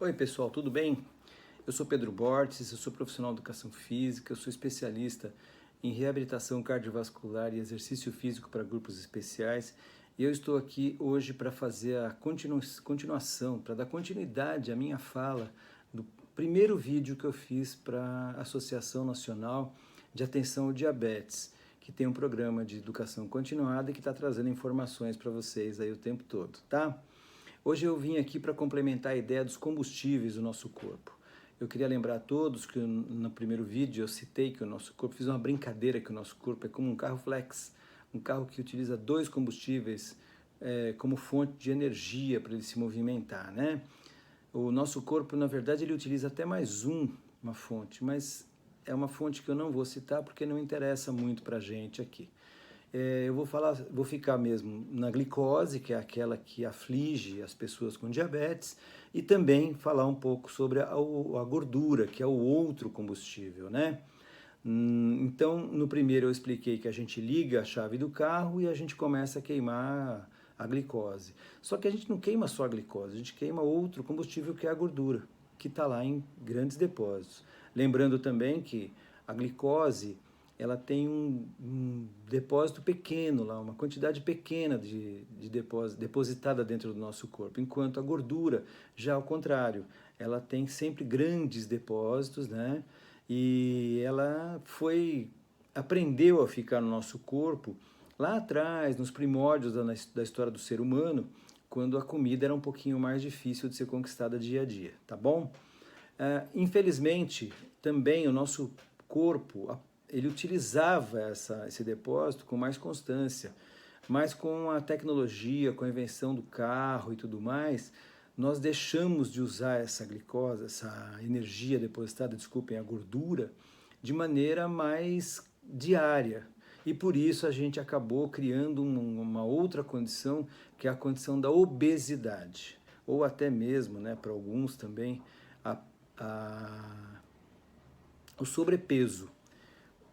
Oi pessoal, tudo bem? Eu sou Pedro Bortes, eu sou profissional de educação física, eu sou especialista em reabilitação cardiovascular e exercício físico para grupos especiais e eu estou aqui hoje para fazer a continuação, para dar continuidade à minha fala do primeiro vídeo que eu fiz para a Associação Nacional de Atenção ao Diabetes, que tem um programa de educação continuada e que está trazendo informações para vocês aí o tempo todo, tá? Hoje eu vim aqui para complementar a ideia dos combustíveis do nosso corpo. Eu queria lembrar a todos que no primeiro vídeo eu citei que o nosso corpo, fiz uma brincadeira que o nosso corpo é como um carro flex, um carro que utiliza dois combustíveis como fonte de energia para ele se movimentar, né? O nosso corpo, na verdade, ele utiliza até mais uma fonte, mas é uma fonte que eu não vou citar porque não interessa muito para a gente aqui. Eu vou ficar mesmo na glicose, que é aquela que aflige as pessoas com diabetes, e também falar um pouco sobre a gordura, que é o outro combustível, né? Então, no primeiro eu expliquei que a gente liga a chave do carro e a gente começa a queimar a glicose. Só que a gente não queima só a glicose, a gente queima outro combustível que é a gordura, que está lá em grandes depósitos. Lembrando também que a glicose ela tem um depósito pequeno lá, uma quantidade pequena de depósito, depositada dentro do nosso corpo, enquanto a gordura, já ao contrário, ela tem sempre grandes depósitos, né? E ela aprendeu a ficar no nosso corpo lá atrás, nos primórdios da história do ser humano, quando a comida era um pouquinho mais difícil de ser conquistada dia a dia, tá bom? Infelizmente, também o nosso corpo, ele utilizava esse depósito com mais constância, mas com a tecnologia, com a invenção do carro e tudo mais, nós deixamos de usar essa glicose, essa energia depositada, desculpem, a gordura, de maneira mais diária. E por isso a gente acabou criando uma outra condição, que é a condição da obesidade, ou até mesmo, né, para alguns também, a, o sobrepeso.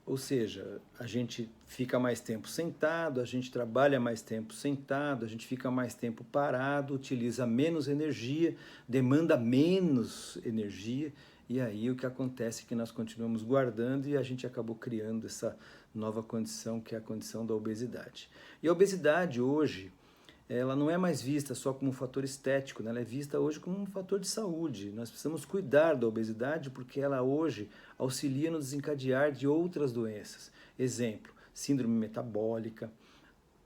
Ou seja, a gente fica mais tempo sentado, a gente trabalha mais tempo sentado, a gente fica mais tempo parado, utiliza menos energia, demanda menos energia, e aí o que acontece é que nós continuamos guardando e a gente acabou criando essa nova condição, que é a condição da obesidade. E a obesidade hoje, ela não é mais vista só como um fator estético, né? Ela é vista hoje como um fator de saúde. Nós precisamos cuidar da obesidade porque ela hoje auxilia no desencadear de outras doenças. Exemplo, síndrome metabólica,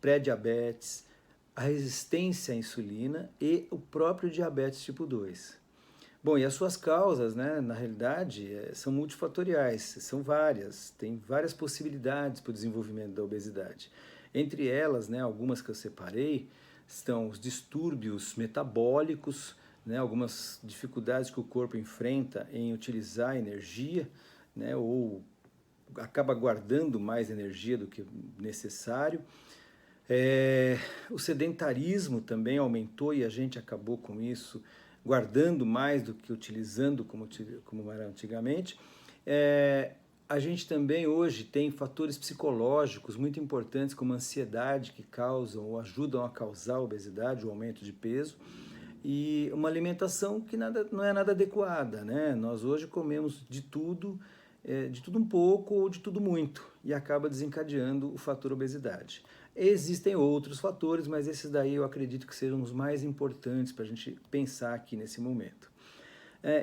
pré-diabetes, a resistência à insulina e o próprio diabetes tipo 2. Bom, e as suas causas, né, na realidade, são multifatoriais, são várias, tem várias possibilidades para o desenvolvimento da obesidade. Entre elas, né, algumas que eu separei, estão os distúrbios metabólicos, né, algumas dificuldades que o corpo enfrenta em utilizar energia, né, ou acaba guardando mais energia do que necessário. O sedentarismo também aumentou e a gente acabou com isso, guardando mais do que utilizando como era antigamente. A gente também hoje tem fatores psicológicos muito importantes, como a ansiedade, que causam ou ajudam a causar a obesidade, o aumento de peso, e uma alimentação que não é nada adequada, né? Nós hoje comemos de tudo um pouco ou de tudo muito, e acaba desencadeando o fator obesidade. Existem outros fatores, mas esses daí eu acredito que sejam os mais importantes para a gente pensar aqui nesse momento.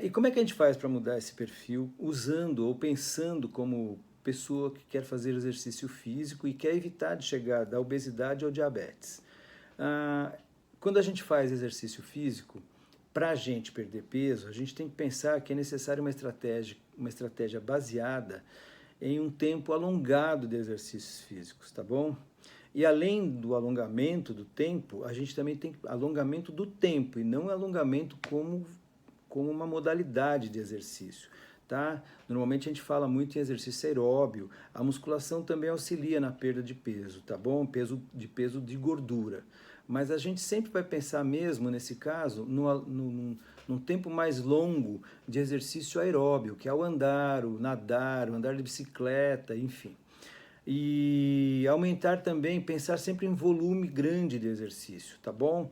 E como é que a gente faz para mudar esse perfil usando ou pensando como pessoa que quer fazer exercício físico e quer evitar de chegar da obesidade ao diabetes? Quando a gente faz exercício físico, para a gente perder peso, a gente tem que pensar que é necessário uma estratégia baseada em um tempo alongado de exercícios físicos, tá bom? E além do alongamento do tempo, a gente também tem alongamento do tempo, e não alongamento como uma modalidade de exercício, tá? Normalmente a gente fala muito em exercício aeróbio, a musculação também auxilia na perda de peso, tá bom? Peso de gordura. Mas a gente sempre vai pensar mesmo, nesse caso, num tempo mais longo de exercício aeróbio, que é o andar, o nadar, o andar de bicicleta, enfim. E aumentar também, pensar sempre em volume grande de exercício, tá bom?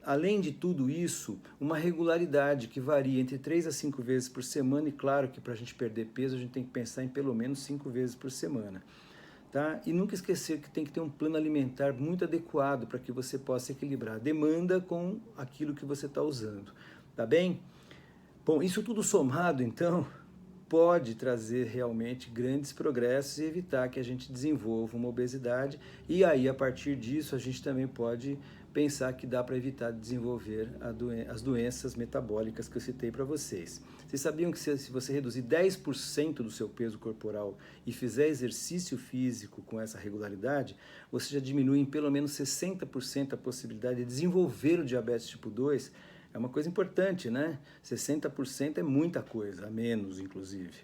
além de tudo isso, uma regularidade que varia entre 3 a 5 vezes por semana, e claro que para a gente perder peso a gente tem que pensar em pelo menos 5 vezes por semana. Tá? E nunca esquecer que tem que ter um plano alimentar muito adequado para que você possa equilibrar a demanda com aquilo que você está usando. Tá bem? Bom, isso tudo somado, então, pode trazer realmente grandes progressos e evitar que a gente desenvolva uma obesidade, e aí a partir disso a gente também pode pensar que dá para evitar de desenvolver as doenças metabólicas que eu citei para vocês. Vocês sabiam que se você reduzir 10% do seu peso corporal e fizer exercício físico com essa regularidade, você já diminui em pelo menos 60% a possibilidade de desenvolver o diabetes tipo 2. É uma coisa importante, né? 60% é muita coisa, a menos, inclusive.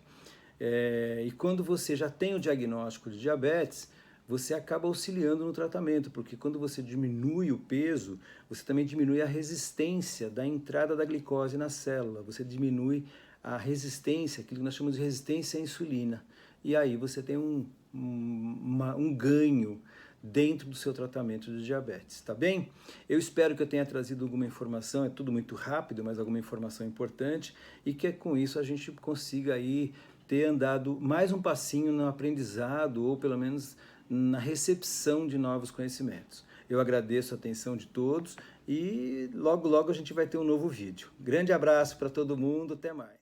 E quando você já tem o diagnóstico de diabetes, você acaba auxiliando no tratamento, porque quando você diminui o peso, você também diminui a resistência da entrada da glicose na célula, você diminui a resistência, aquilo que nós chamamos de resistência à insulina. E aí você tem um ganho dentro do seu tratamento de diabetes, tá bem? Eu espero que eu tenha trazido alguma informação, é tudo muito rápido, mas alguma informação importante, e que com isso a gente consiga aí ter andado mais um passinho no aprendizado, ou pelo menos na recepção de novos conhecimentos. Eu agradeço a atenção de todos e logo logo a gente vai ter um novo vídeo. Grande abraço para todo mundo, até mais.